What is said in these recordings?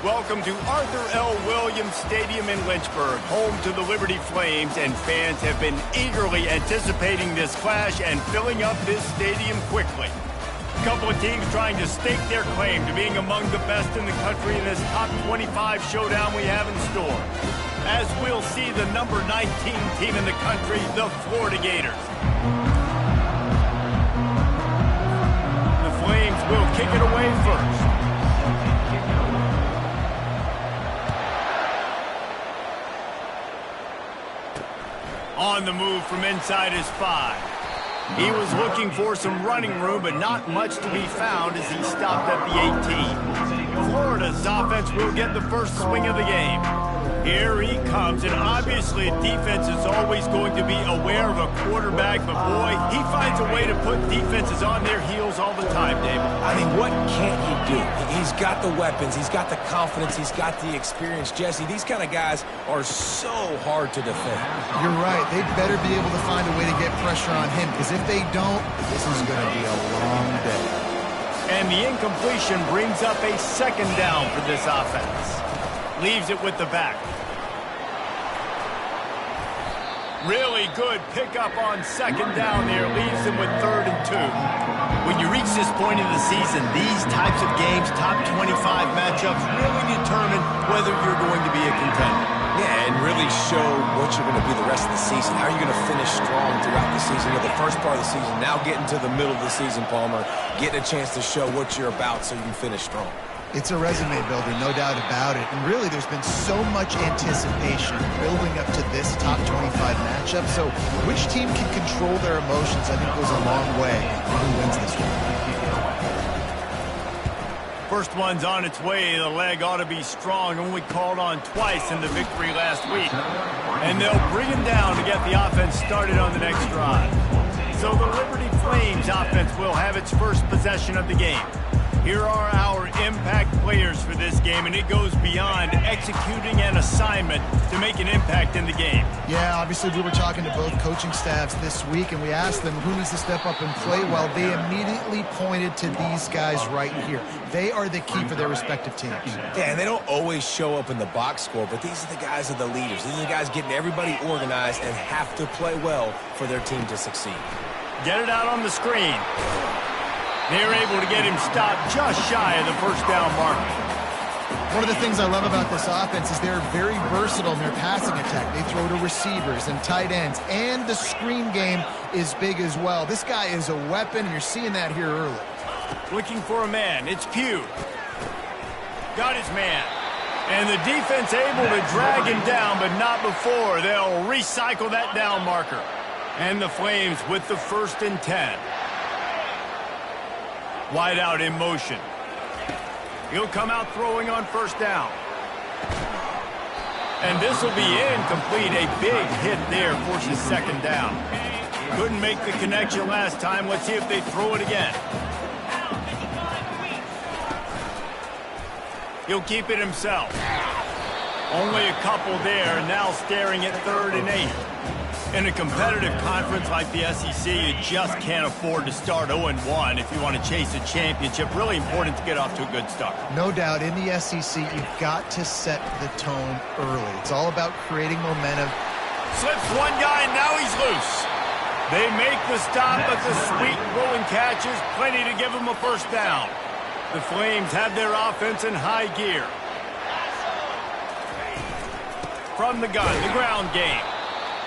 Welcome to Arthur L. Williams Stadium in Lynchburg, home to the Liberty Flames, and fans have been eagerly anticipating this clash and filling up this stadium quickly. A couple of teams trying to stake their claim to being among the best in the country in this top 25 showdown we have in store. As we'll see the number 19 team in the country, the Florida Gators. The Flames will kick it away first. On the move from inside his 5. He was looking for some running room, but not much to be found as he stopped at the 18. Florida's offense will get the first swing of the game. Here he comes, and obviously defense is always going to be aware of a quarterback, but boy, he finds a way to put defenses on their heels all the time, David. I mean, what can't he do? He's got the weapons, he's got the confidence, he's got the experience. Jesse, these kind of guys are so hard to defend. You're right. They better be able to find a way to get pressure on him, because if they don't, this is going to be a long day. And the incompletion brings up a second down for this offense. Leaves it with the back. Really good pickup on second down there. Leaves him with 3rd and 2. When you reach this point in the season, these types of games, top 25 matchups, really determine whether you're going to be a contender. Yeah, and really show what you're going to be the rest of the season. How are you going to finish strong throughout the season? You know, the first part of the season, now getting to the middle of the season, Palmer, getting a chance to show what you're about so you can finish strong. It's a resume builder, no doubt about it. And really, there's been so much anticipation building up to this top 25 matchup. So which team can control their emotions, I think, goes a long way for who wins this one. First one's on its way. The leg ought to be strong. Only called on twice in the victory last week. And they'll bring him down to get the offense started on the next drive. So the Liberty Flames offense will have its first possession of the game. Here are our impact players for this game, and it goes beyond executing an assignment to make an impact in the game. Yeah, obviously we were talking to both coaching staffs this week, and we asked them who needs to step up and play well. They immediately pointed to these guys right here. They are the key for their respective teams. Yeah, and they don't always show up in the box score, but these are the guys that are the leaders. These are the guys getting everybody organized and have to play well for their team to succeed. Get it out on the screen. They're able to get him stopped just shy of the first down marker. One of the things I love about this offense is they're very versatile in their passing attack. They throw to receivers and tight ends, and the screen game is big as well. This guy is a weapon, and you're seeing that here early. Looking for a man. It's Pugh. Got his man. And the defense able to drag him down, but not before. They'll recycle that down marker. And the Flames with the 1st and 10. Wide out in motion. He'll come out throwing on first down. And this will be incomplete. A big hit there forces second down. Couldn't make the connection last time. Let's see if they throw it again. He'll keep it himself. Only a couple there, and now staring at 3rd and 8. In a competitive conference like the SEC, you just can't afford to start 0-1 if you want to chase a championship. Really important to get off to a good start. No doubt, in the SEC, you've got to set the tone early. It's all about creating momentum. Slips one guy, and now he's loose. They make the stop, but the sweet rolling catch is plenty to give them a first down. The Flames have their offense in high gear. From the gun, the ground game.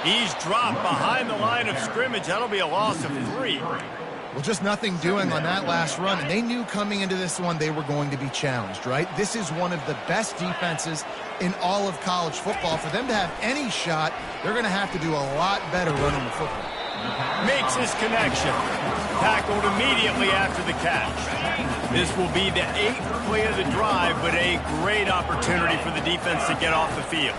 He's dropped behind the line of scrimmage. That'll be a loss of 3. Well, just nothing doing on that last run, and they knew coming into this one they were going to be challenged, right? This is one of the best defenses in all of college football. For them to have any shot, they're going to have to do a lot better running the football. Makes his connection. Tackled immediately after the catch. This will be the 8th play of the drive, but a great opportunity for the defense to get off the field.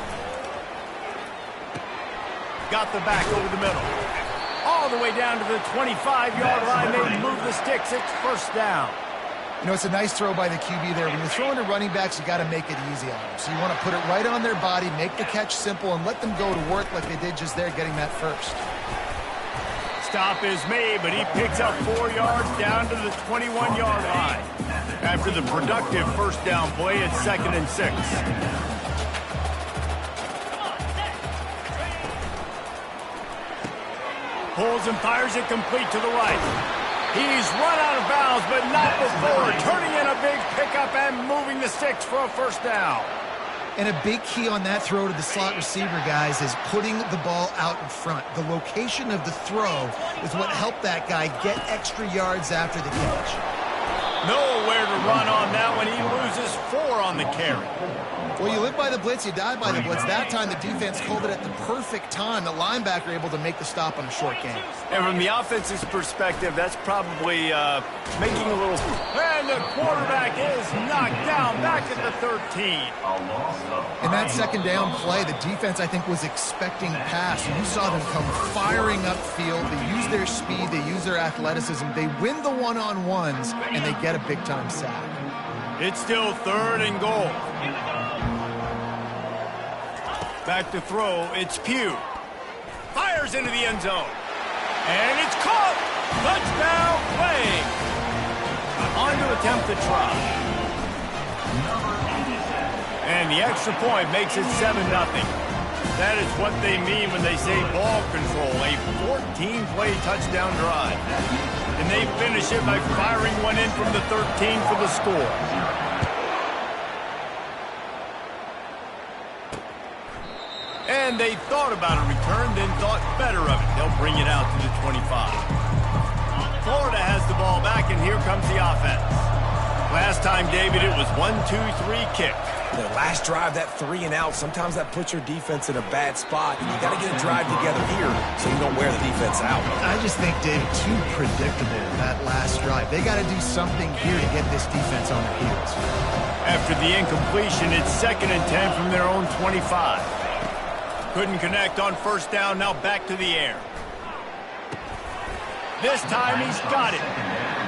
Got the back over the middle. All the way down to the 25-yard line. They move the sticks. It's first down. You know, it's a nice throw by the QB there. When you're throwing to running backs, you got to make it easy on them. So you want to put it right on their body, make the catch simple, and let them go to work like they did just there, getting that first. Stop is made, but he picks up 4 yards down to the 21-yard line. After the productive first down play, it's 2nd and 6. Pulls and fires it complete to the right. He's run out of bounds, but not before turning in a big pickup and moving the sticks for a first down. And a big key on that throw to the slot receiver, guys, is putting the ball out in front. The location of the throw is what helped that guy get extra yards after the catch. Nowhere to run on that one. He loses 4 on the carry. Well, you live by the blitz, you die by the blitz. That time, the defense called it at the perfect time. The linebacker able to make the stop on a short gain. And from the offense's perspective, that's probably making a little... And the quarterback is knocked down back at the 13. In that second down play, the defense, I think, was expecting pass. You saw them come firing upfield. They use their speed. They use their athleticism. They win the one-on-ones, and they get a big-time sack. It's still 3rd and goal. Back to throw, it's Pugh. Fires into the end zone. And it's caught! Touchdown play! On to attempt the try. And the extra point makes it 7-0. That is what they mean when they say ball control. A 14-play touchdown drive. And they finish it by firing one in from the 13 for the score. And they thought about a return, then thought better of it. They'll bring it out to the 25. Florida has the ball back, and here comes the offense. Last time, David, it was 1-2-3 kick. The last drive, that 3 and out, sometimes that puts your defense in a bad spot. And you got to get a drive together here so you don't wear the defense out. I just think, David, too predictable, that last drive. They got to do something here to get this defense on their heels. After the incompletion, it's 2nd and 10 from their own 25. Couldn't connect on first down, now back to the air. This time he's got it.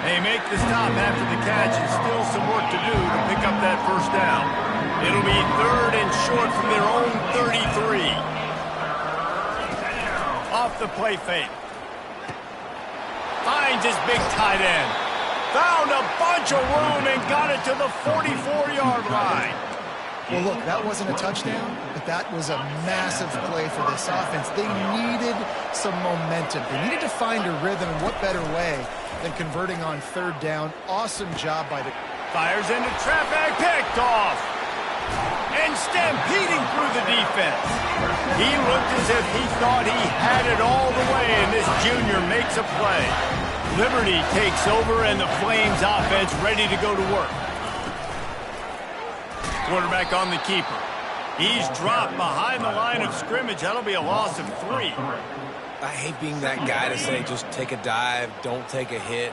They make the stop after the catch and still some work to do to pick up that first down. It'll be 3rd and short from their own 33. Off the play fake. Finds his big tight end. Found a bunch of room and got it to the 44-yard line. Well, look, that wasn't a touchdown, but that was a massive play for this offense. They needed some momentum. They needed to find a rhythm, and what better way than converting on 3rd down. Awesome job by the... Fires into traffic, picked off. And stampeding through the defense. He looked as if he thought he had it all the way, and this junior makes a play. Liberty takes over, and the Flames offense ready to go to work. Quarterback on the keeper. He's dropped behind the line of scrimmage. That'll be a loss of 3. I hate being that guy to say just take a dive, don't take a hit.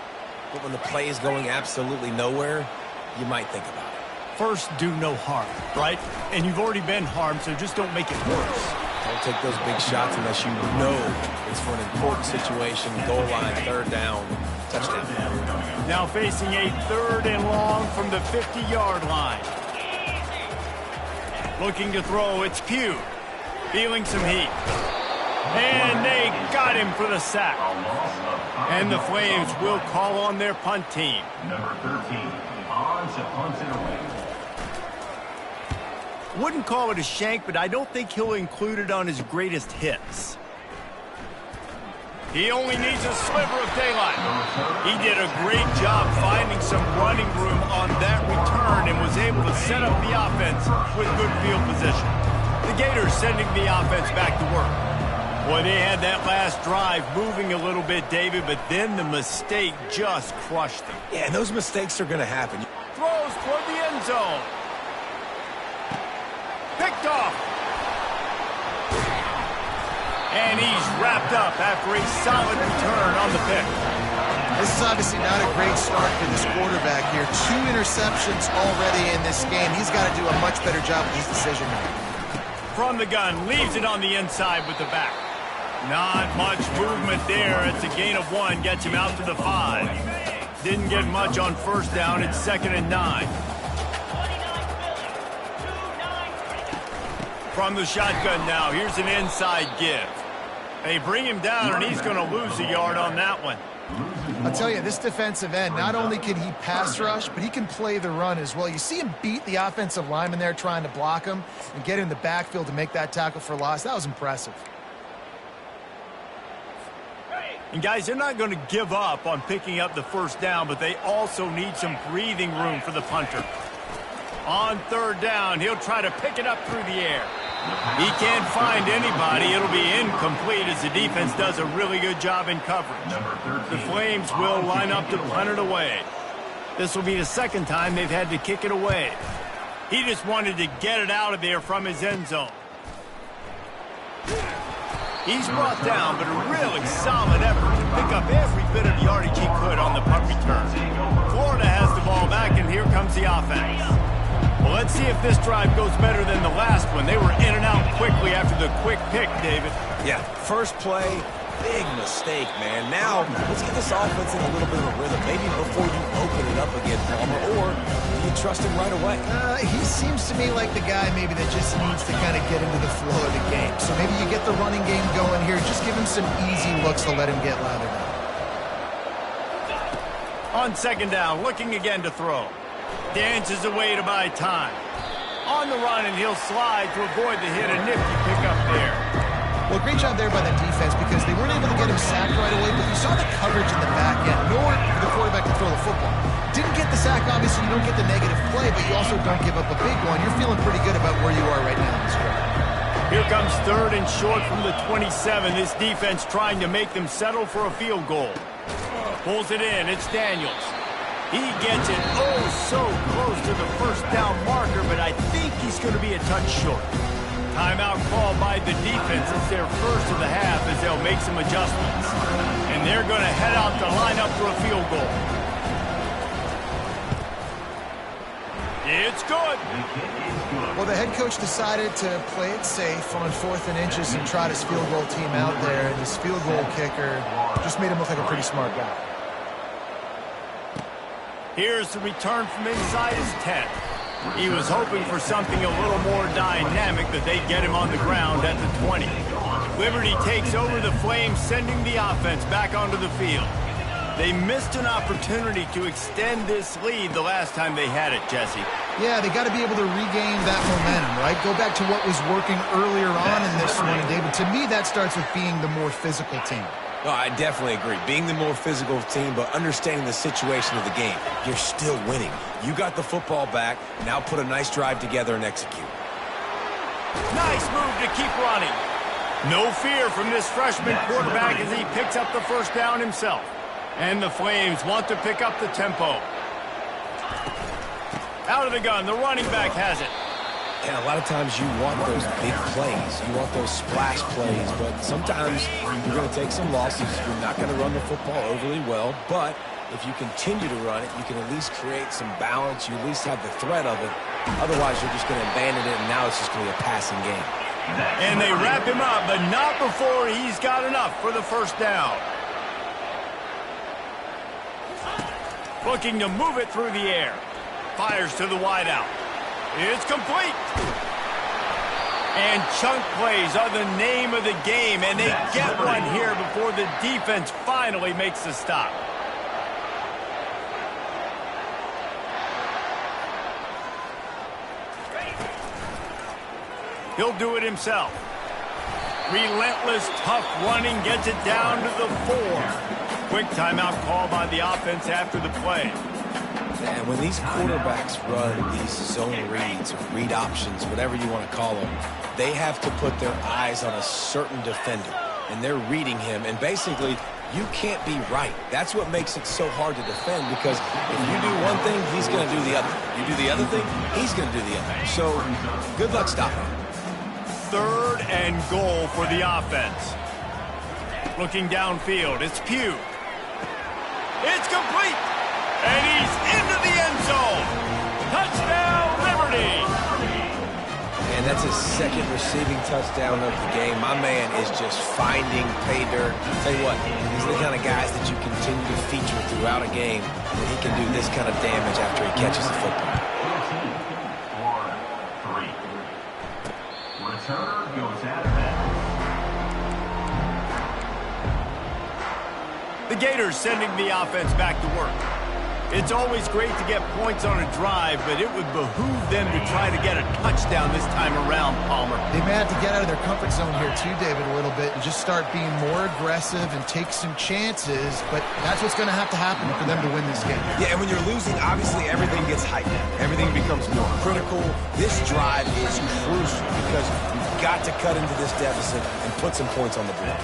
But when the play is going absolutely nowhere, you might think about it. First, do no harm, right? And you've already been harmed, so just don't make it worse. Don't take those big shots unless you know it's for an important situation, goal line, 3rd down, touchdown. Now facing a 3rd and long from the 50-yard line. Looking to throw, it's Pugh. Feeling some heat. And they got him for the sack. And the Flames will call on their punt team. Number 13, on to punt it away. Wouldn't call it a shank, but I don't think he'll include it on his greatest hits. He only needs a sliver of daylight. He did a great job finding some running room on that return and was able to set up the offense with good field position. The Gators sending the offense back to work. Boy, they had that last drive moving a little bit, David, but then the mistake just crushed them. Yeah, and those mistakes are going to happen. Throws toward the end zone. Picked off. And he's wrapped up after a solid return on the pick. This is obviously not a great start for this quarterback here. 2 interceptions already in this game. He's got to do a much better job with his decision making. From the gun, leaves it on the inside with the back. Not much movement there. It's a gain of 1, gets him out to the 5. Didn't get much on first down. It's 2nd and 9. From the shotgun now, here's an inside give. They bring him down, and he's going to lose a yard on that one. I'll tell you, this defensive end, not only can he pass rush, but he can play the run as well. You see him beat the offensive lineman there trying to block him and get in the backfield to make that tackle for loss. That was impressive. And guys, they're not going to give up on picking up the first down, but they also need some breathing room for the punter. On third down, he'll try to pick it up through the air. He can't find anybody. It'll be incomplete as the defense does a really good job in coverage. The Flames will line up to punt it away. This will be the second time they've had to kick it away. He just wanted to get it out of there from his end zone. He's brought down, but a really solid effort to pick up every bit of yardage he could on the punt return. Florida has the ball back, and here comes the offense. Well, let's see if this drive goes better than the last one. They were in and out quickly after the quick pick, David. Yeah, first play, big mistake, man. Now, let's get this offense in a little bit of a rhythm. Maybe before you open it up again, Palmer, or do you trust him right away? He seems to me like the guy maybe that just needs to kind of get into the flow of the game. So maybe you get the running game going here. Just give him some easy looks to let him get lathered up. On second down, looking again to throw. Dances away to buy time. On the run, and he'll slide to avoid the hit. A nifty pickup there. Well, great job there by the defense because they weren't able to get him sacked right away, but you saw the coverage in the back end. Nor for the quarterback to throw the football. Didn't get the sack, obviously. You don't get the negative play, but you also don't give up a big one. You're feeling pretty good about where you are right now in this drive. Here comes third and short from the 27. This defense trying to make them settle for a field goal. Pulls it in. It's Daniels. He gets it so close to the first down marker, but I think he's going to be a touch short. Timeout called by the defense. It's their first of the half as they'll make some adjustments. And they're going to head out to line up for a field goal. It's good. Well, the head coach decided to play it safe on 4th and inches and trot his field goal team out there. And this field goal kicker just made him look like a pretty smart guy. Here's the return from inside his 10. He was hoping for something a little more dynamic, but they get him on the ground at the 20. Liberty takes over the Flames, sending the offense back onto the field. They missed an opportunity to extend this lead the last time they had it, Jesse. Yeah, they got to be able to regain that momentum, right? Go back to what was working earlier on in this one, and David, to me, that starts with being the more physical team. No, I definitely agree. Being the more physical team, but understanding the situation of the game. You're still winning. You got the football back. Now put a nice drive together and execute. Nice move to keep running. No fear from this freshman quarterback as he picks up the first down himself. And the Flames want to pick up the tempo. Out of the gun, the running back has it. And a lot of times you want those big plays. You want those splash plays. But sometimes you're going to take some losses. You're not going to run the football overly well. But if you continue to run it, you can at least create some balance. You at least have the threat of it. Otherwise, you're just going to abandon it, and now it's just going to be a passing game. And they wrap him up, but not before he's got enough for the first down. Looking to move it through the air. Fires to the wideout. It's complete. And chunk plays are the name of the game, and they get one here before the defense finally makes the stop. He'll do it himself. Relentless, tough running gets it down to the 4. Quick timeout call by the offense after the play. And when these quarterbacks run these zone reads, or read options, whatever you want to call them, they have to put their eyes on a certain defender. And they're reading him. And basically, you can't be right. That's what makes it so hard to defend, because if you do one thing, he's going to do the other. You do the other thing, he's going to do the other. So good luck stopping him. 3rd and goal for the offense. Looking downfield, it's Pugh. It's complete. And he's into the end zone. Touchdown, Liberty. And that's his second receiving touchdown of the game. My man is just finding pay dirt. Tell you what, these are the kind of guys that you continue to feature throughout a game, and he can do this kind of damage after he catches the football. The Gators sending the offense back to work. It's always great to get points on a drive, but it would behoove them to try to get a touchdown this time around, Palmer. They may have to get out of their comfort zone here too, David, a little bit and just start being more aggressive and take some chances, but that's what's going to have to happen for them to win this game. Yeah, and when you're losing, obviously everything gets heightened. Everything becomes more critical. This drive is crucial because you've got to cut into this deficit and put some points on the board.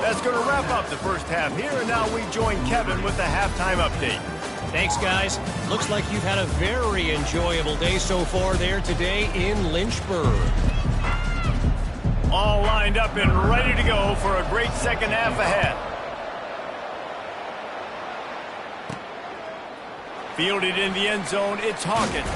That's going to wrap up the first half here, and now we join Kevin with the halftime update. Thanks, guys. Looks like you've had a very enjoyable day so far there today in Lynchburg. All lined up and ready to go for a great second half ahead. Fielded in the end zone, it's Hawkins.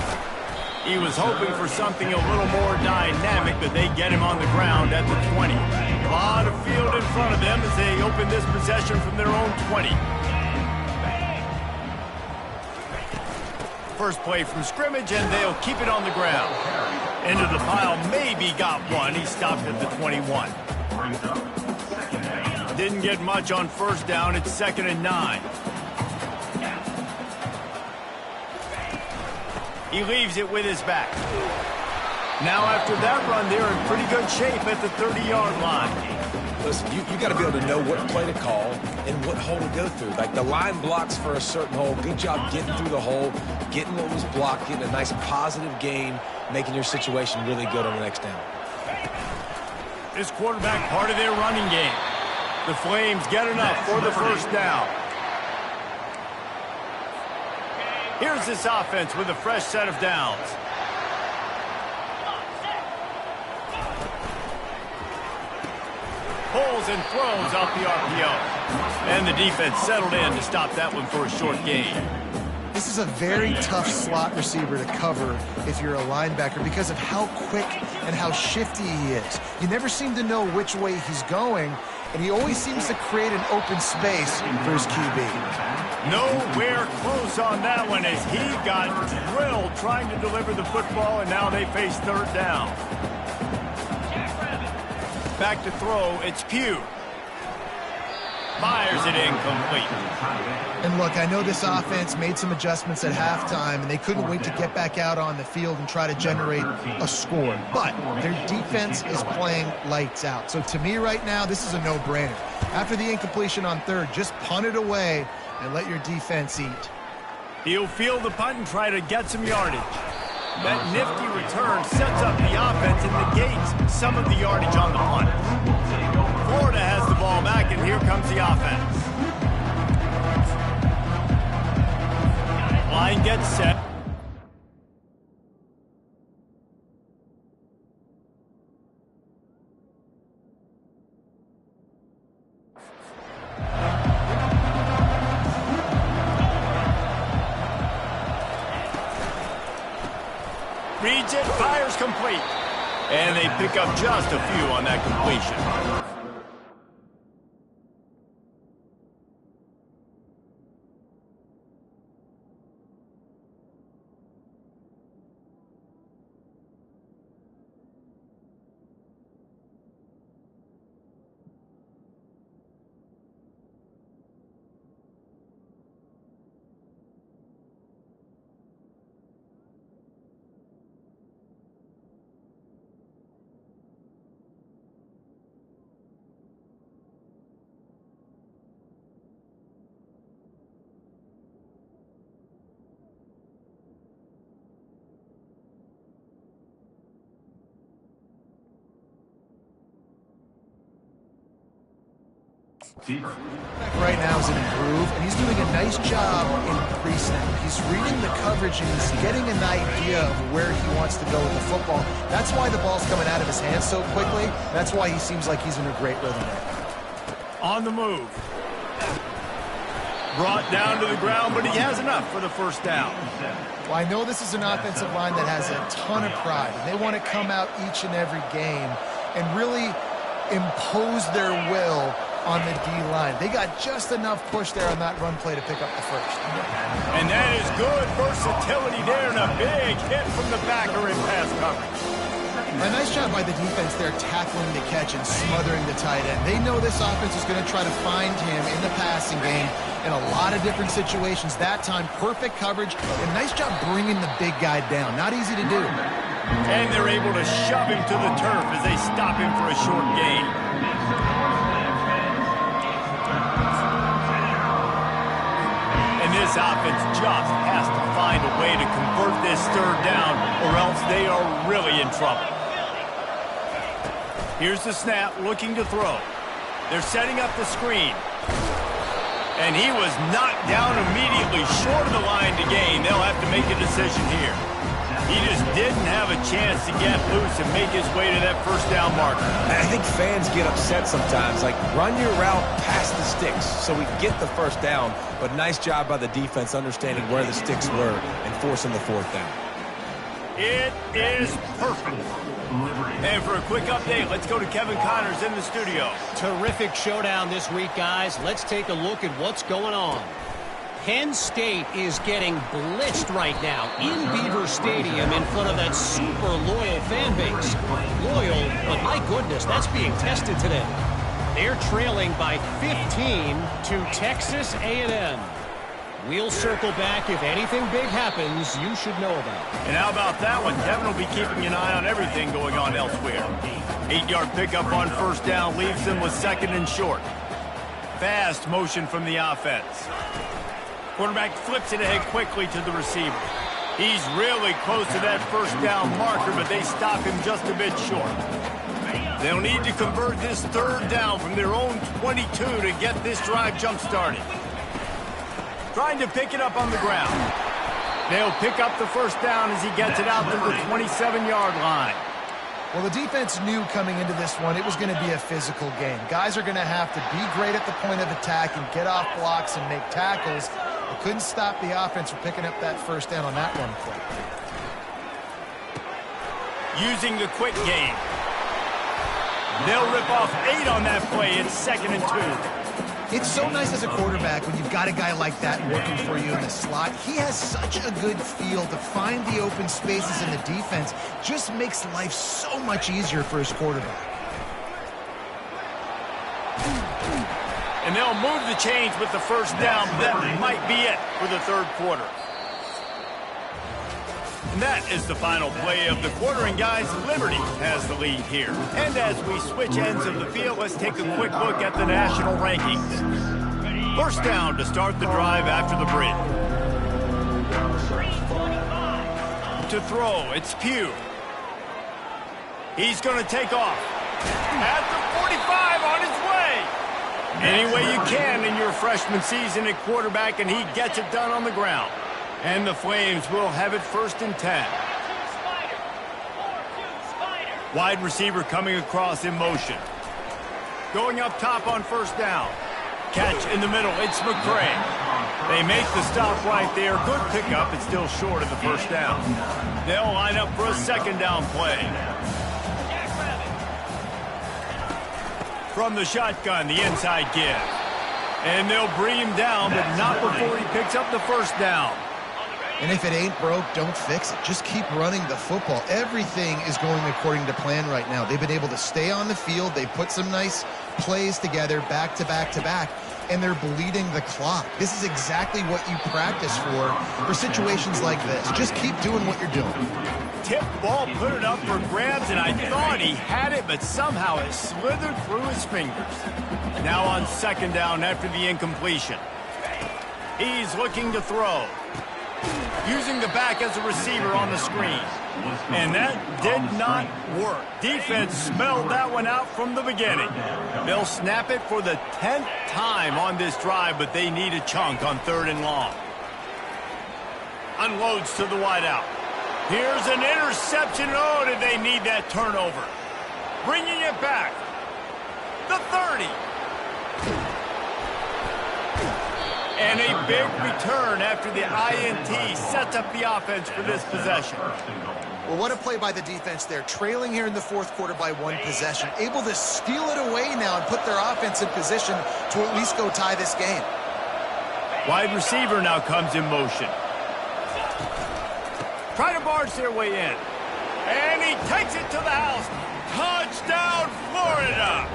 He was hoping for something a little more dynamic, but they get him on the ground at the 20. A lot of field in front of them as they open this possession from their own 20. First play from scrimmage, and they'll keep it on the ground. Into the pile, maybe got one. He stopped at the 21. Didn't get much on first down. It's 2nd and 9. He leaves it with his back. Now after that run, they're in pretty good shape at the 30-yard line. Listen, you got to be able to know what play to call and what hole to go through. Like the line blocks for a certain hole. Good job getting through the hole, getting what was blocked, getting a nice positive gain, making your situation really good on the next down. This quarterback part of their running game. The Flames get enough for the first down. Here's this offense with a fresh set of downs. Pulls and throws off the RPO. And the defense settled in to stop that one for a short gain. This is a very tough slot receiver to cover if you're a linebacker because of how quick and how shifty he is. You never seem to know which way he's going, and he always seems to create an open space for his QB. Nowhere close on that one as he got drilled trying to deliver the football, and now they face third down. Back to throw, it's Pugh. Fires it incomplete. And look, I know this offense made some adjustments at halftime, and they couldn't wait to get back out on the field and try to generate a score. But their defense is playing lights out. So to me right now, this is a no-brainer. After the incompletion on third, just punt it away and let your defense eat. He'll field the punt and try to get some yardage. That nifty return sets up the offense and negates some of the yardage on the punt. Florida has the ball back, and here comes the offense. Line gets set. Reads it, fires complete. And they pick up just a few on that completion. Right now is in a groove, and he's doing a nice job in pre-snap. He's reading the coverage, and he's getting an idea of where he wants to go with the football. That's why the ball's coming out of his hands so quickly. That's why he seems like he's in a great rhythm right now. On the move. Brought down to the ground, but he has enough for the first down. Well, I know this is an offensive line that has a ton of pride. They want to come out each and every game and really impose their will on the D-line. They got just enough push there on that run play to pick up the first. And that is good versatility there and a big hit from the backer in pass coverage. A nice job by the defense there, tackling the catch and smothering the tight end. They know this offense is going to try to find him in the passing game in a lot of different situations. That time, perfect coverage, and nice job bringing the big guy down. Not easy to do. And they're able to shove him to the turf as they stop him for a short gain. And this offense just has to find a way to convert this third down, or else they are really in trouble. Here's the snap, looking to throw. They're setting up the screen. And he was knocked down immediately short of the line to gain. They'll have to make a decision here. He just didn't have a chance to get loose and make his way to that first down marker. I think fans get upset sometimes. Like, run your route past the sticks so we get the first down. But nice job by the defense understanding where the sticks were and forcing the fourth down. It is perfect. And for a quick update, let's go to Kevin Connors in the studio. Terrific showdown this week, guys. Let's take a look at what's going on. Penn State is getting blitzed right now in Beaver Stadium in front of that super loyal fan base. Loyal, but my goodness, that's being tested today. They're trailing by 15 to Texas A&M. We'll circle back. If anything big happens, you should know about it. And how about that one? Kevin will be keeping an eye on everything going on elsewhere. 8-yard pickup on first down leaves them with second and short. Fast motion from the offense. Quarterback flips it ahead quickly to the receiver. He's really close to that first down marker, but they stop him just a bit short. They'll need to convert this third down from their own 22 to get this drive jump-started. Trying to pick it up on the ground. They'll pick up the first down as he gets it out to the 27-yard line. Well, the defense knew coming into this one it was going to be a physical game. Guys are going to have to be great at the point of attack and get off blocks and make tackles. They couldn't stop the offense from picking up that first down on that one play. Using the quick game. They'll rip off 8 on that play. It's 2nd and 2. It's so nice as a quarterback when you've got a guy like that working for you in the slot. He has such a good feel to find the open spaces in the defense. Just makes life so much easier for his quarterback. And they'll move the chains with the first down. That might be it for the third quarter. And that is the final play of the quarter. And guys, Liberty has the lead here. And as we switch ends of the field, let's take a quick look at the national rankings. First down to start the drive after the bridge. To throw, it's Pugh. He's going to take off. At the 45 on his way. Any way you can in your freshman season at quarterback, and he gets it done on the ground. And the Flames will have it 1st and 10. Wide receiver coming across in motion. Going up top on first down. Catch in the middle. It's McCray. They make the stop right there. Good pickup. It's still short of the first down. They'll line up for a second down play. From the shotgun, the inside give. And they'll bring him down, but not before he picks up the first down. And if it ain't broke, don't fix it. Just keep running the football. Everything is going according to plan right now. They've been able to stay on the field. They've put some nice plays together back to back to back, and they're bleeding the clock. This is exactly what you practice for situations like this. Just keep doing what you're doing. Tip ball, put it up for grabs, and I thought he had it, but somehow it slithered through his fingers. Now on second down after the incompletion. He's looking to throw. Using the back as a receiver on the screen. And that did not work. Defense smelled that one out from the beginning. They'll snap it for the 10th time on this drive, but they need a chunk on 3rd and long. Unloads to the wideout. Here's an interception. Oh, did they need that turnover? Bringing it back. The 30. And a big return after the INT sets up the offense for this possession. Well, what a play by the defense there. Trailing here in the fourth quarter by 1 possession. Able to steal it away now and put their offense in position to at least go tie this game. Wide receiver now comes in motion. Try to barge their way in. And he takes it to the house. Touchdown, Florida.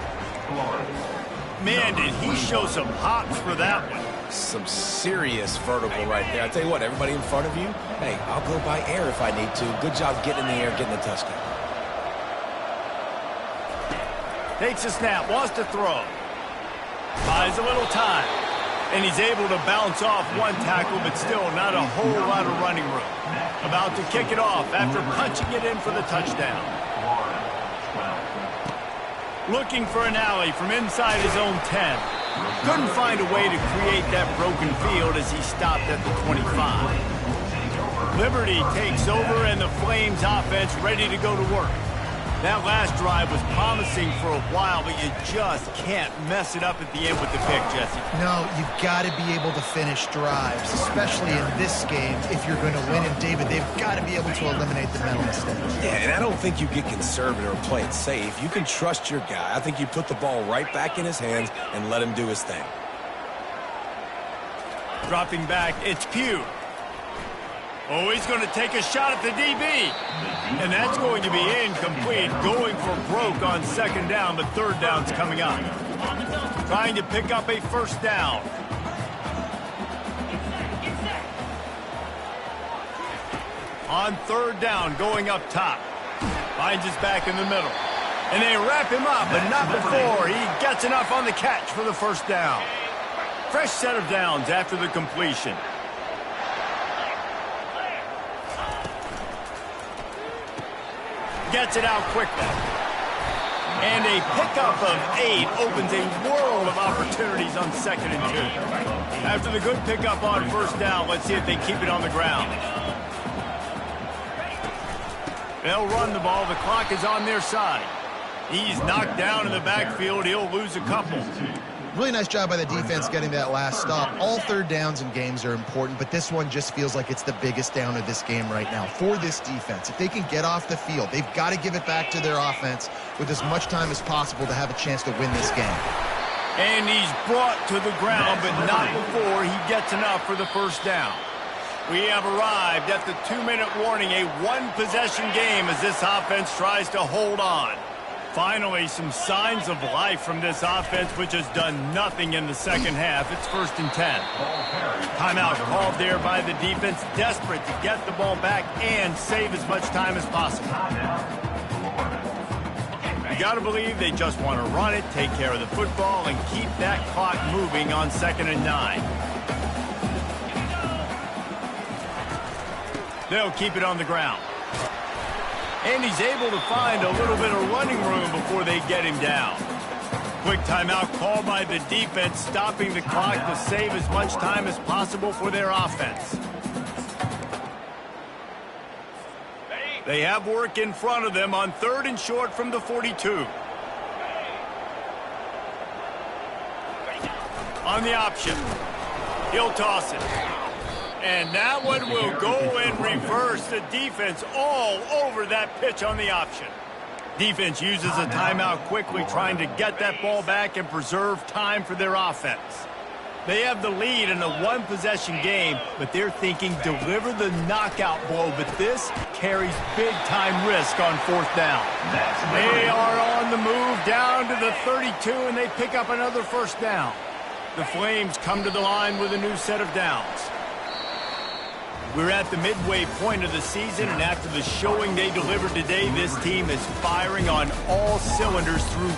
Man, did he show some hops for that one. Some serious vertical right there. I tell you what, everybody in front of you, hey, I'll go by air if I need to. Good job getting in the air, getting the touchdown. Takes a snap, wants to throw. Buys a little time. And he's able to bounce off one tackle, but still not a whole lot of running room. About to kick it off after punching it in for the touchdown. Looking for an alley from inside his own 10. Couldn't find a way to create that broken field as he stopped at the 25. Liberty takes over and the Flames offense ready to go to work. That last drive was promising for a while, but you just can't mess it up at the end with the pick, Jesse. No, you've got to be able to finish drives, especially in this game if you're going to win. And, David, they've got to be able to eliminate the mental mistakes. Yeah, and I don't think you get conservative or play it safe. You can trust your guy. I think you put the ball right back in his hands and let him do his thing. Dropping back, it's Pugh. Oh, he's going to take a shot at the DB. And that's going to be incomplete. Going for broke on second down, but third down's coming up. Trying to pick up a first down. On third down, going up top. Finds his back in the middle. And they wrap him up, but not before he gets enough on the catch for the first down. Fresh set of downs after the completion. Gets it out quickly. And a pickup of 8 opens a world of opportunities on 2nd and 2. After the good pickup on first down, let's see if they keep it on the ground. They'll run the ball. The clock is on their side. He's knocked down in the backfield. He'll lose a couple. Really nice job by the defense getting that last stop. All third downs in games are important, but this one just feels like it's the biggest down of this game right now for this defense. If they can get off the field, they've got to give it back to their offense with as much time as possible to have a chance to win this game. And he's brought to the ground, but not before he gets enough for the first down. We have arrived at the 2-minute warning, a one-possession game as this offense tries to hold on. Finally, some signs of life from this offense, which has done nothing in the second half. It's 1st and 10. Timeout called there by the defense, desperate to get the ball back and save as much time as possible. You got to believe they just want to run it, take care of the football, and keep that clock moving on 2nd and 9. They'll keep it on the ground. And he's able to find a little bit of running room before they get him down. Quick timeout called by the defense, stopping the clock to save as much time as possible for their offense. They have work in front of them on 3rd and short from the 42. On the option. He'll toss it. And that one will go in reverse. The defense all over that pitch on the option. Defense uses a timeout quickly, trying to get that ball back and preserve time for their offense. They have the lead in a one-possession game, but they're thinking deliver the knockout blow, but this carries big-time risk on 4th down. They are on the move down to the 32, and they pick up another first down. The Flames come to the line with a new set of downs. We're at the midway point of the season, and after the showing they delivered today, this team is firing on all cylinders through